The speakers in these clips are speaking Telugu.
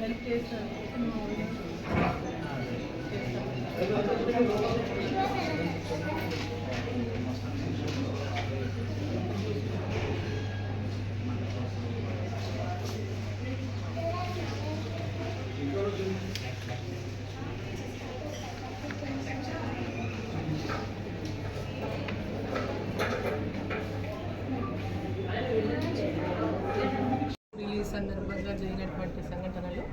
హెల్ప్ చేస్తారు. రిలీజ్ సందర్భంగా జరిగినటువంటి సంఘటనలు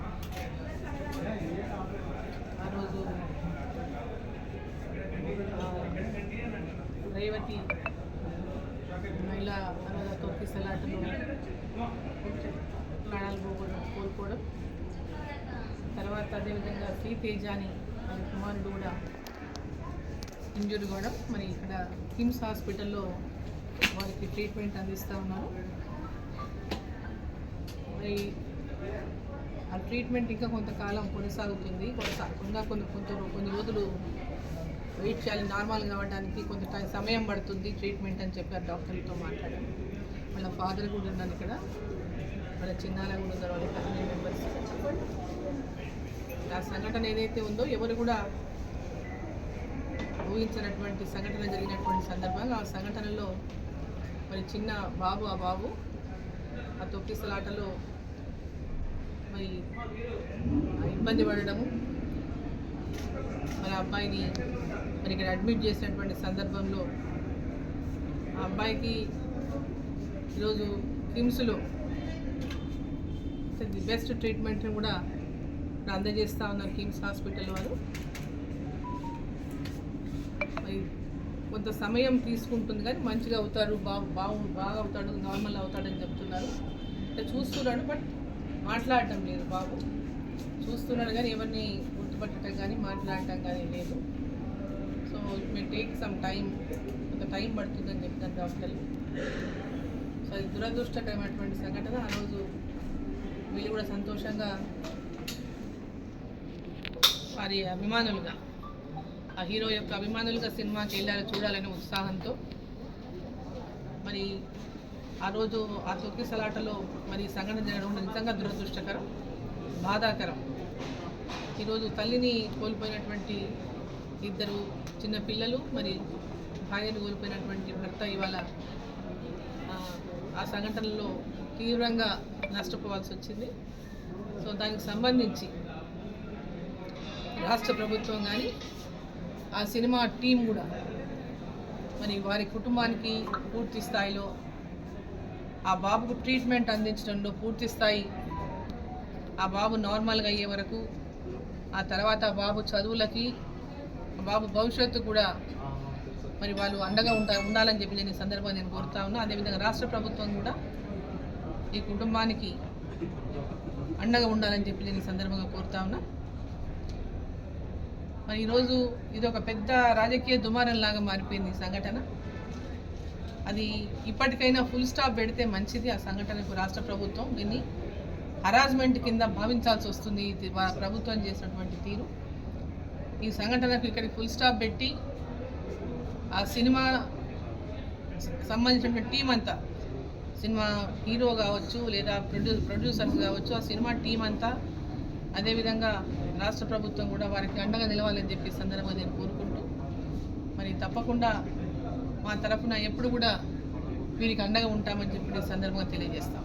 ఆ రోజు రేవతి మహిళా తొక్కిసలాటలో ప్రాణాలు కోల్పోవడం, తర్వాత అదేవిధంగా శ్రీ తేజాని కుమారుడు కూడా ఇంజూర్ కావడం, మరి ఇక్కడ కిమ్స్ హాస్పిటల్లో వారికి ట్రీట్మెంట్ అందిస్తూ ఉన్నారు. మరి ఆ ట్రీట్మెంట్ ఇంకా కొంతకాలం కొనసాగుతుంది. కొన్ని రోజులు వెయిట్ చేయాలి, నార్మల్ కావడానికి కొంత సమయం పడుతుంది ట్రీట్మెంట్ అని చెప్పారు డాక్టర్లతో మాట్లాడారు. వాళ్ళ ఫాదర్ కూడా ఉన్నారు ఇక్కడ, వాళ్ళ చిన్నాల కూడా ఉన్నారు, వాళ్ళ ఫ్యామిలీ మెంబర్స్. ఆ సంఘటన ఏదైతే ఉందో ఎవరు కూడా ఊహించినటువంటి సంఘటన జరిగినటువంటి సందర్భంగా ఆ సంఘటనలో మరి చిన్న బాబు ఆ తొక్కిసలాటలో మరి ఇబ్బంది పడడము, మరి అబ్బాయిని మరి ఇక్కడ అడ్మిట్ చేసినటువంటి సందర్భంలో ఆ అబ్బాయికి ఈరోజు కిమ్స్లో ది బెస్ట్ ట్రీట్మెంట్ని కూడా అందజేస్తూ ఉన్నారు కిమ్స్ హాస్పిటల్ వారు. మరి కొంత సమయం తీసుకుంటుంది కానీ మంచిగా అవుతారు, బాగా అవుతాడు, నార్మల్ అవుతాడని చెప్తున్నారు. అంటే చూస్తున్నాడు, బట్ మాట్లాడటం లేదు. బాబు చూస్తున్నాడు కానీ ఎవరిని గుర్తుపట్టడం కానీ మాట్లాడటం కానీ లేదు. So it may take some time, కొంత టైం పడుతుందని చెప్తారు డాక్టర్లు. సో అది దురదృష్టకరమైనటువంటి సంఘటన. ఆ రోజు వీళ్ళు కూడా సంతోషంగా వారి అభిమానులుగా, ఆ హీరో యొక్క అభిమానులుగా సినిమాకి వెళ్ళాలి చూడాలనే ఉత్సాహంతో. మరి ఆ రోజు ఆ తొక్కిసలాటలో మరి సంఘటన జరగడం నిజంగా దురదృష్టకరం, బాధాకరం. ఈరోజు తల్లిని కోల్పోయినటువంటి ఇద్దరు చిన్న పిల్లలు, మరి భార్యను కోల్పోయినటువంటి భర్త ఇవాళ ఆ సంఘటనలో తీవ్రంగా నష్టపోవాల్సి వచ్చింది. సో దానికి సంబంధించి రాష్ట్ర ప్రభుత్వం కానీ ఆ సినిమా టీం కూడా మరి వారి కుటుంబానికి పూర్తి స్థాయిలో ఆ బాబుకు ట్రీట్మెంట్ అందించడంలో పూర్తి స్థాయి, ఆ బాబు నార్మల్గా అయ్యే వరకు, ఆ తర్వాత ఆ బాబు చదువులకి, ఆ బాబు భవిష్యత్తు కూడా మరి వాళ్ళు అండగా ఉండాలని చెప్పి నేను ఈ సందర్భంగా నేను కోరుతా ఉన్నా. అదేవిధంగా రాష్ట్ర ప్రభుత్వం కూడా ఈ కుటుంబానికి అండగా ఉండాలని చెప్పి నేను ఈ సందర్భంగా కోరుతా ఉన్నా. మరి ఈరోజు ఇది ఒక పెద్ద రాజకీయ దుమారంలాగా మారిపోయింది ఈ సంఘటన. అది ఇప్పటికైనా ఫుల్ స్టాప్ పెడితే మంచిది. ఆ సంఘటనకు రాష్ట్ర ప్రభుత్వం దీన్ని హరాస్మెంట్ కింద భావించాల్సి వస్తుంది. ఇది ప్రభుత్వం చేసినటువంటి తీరు. ఈ సంఘటనకు ఇక్కడికి ఫుల్ స్టాప్ పెట్టి ఆ సినిమా సంబంధించినటువంటి టీం అంతా, సినిమా హీరో కావచ్చు లేదా ప్రొడ్యూసర్స్ కావచ్చు, ఆ సినిమా టీం అంతా, అదేవిధంగా రాష్ట్ర ప్రభుత్వం కూడా వారికి అండగా నిలవాలని చెప్పి సందర్భంగా నేను కోరుకుంటూ, మరి తప్పకుండా మా తరఫున ఎప్పుడు కూడా వీరికి అండగా ఉంటామని చెప్పి ఈ సందర్భంగా తెలియజేస్తాం.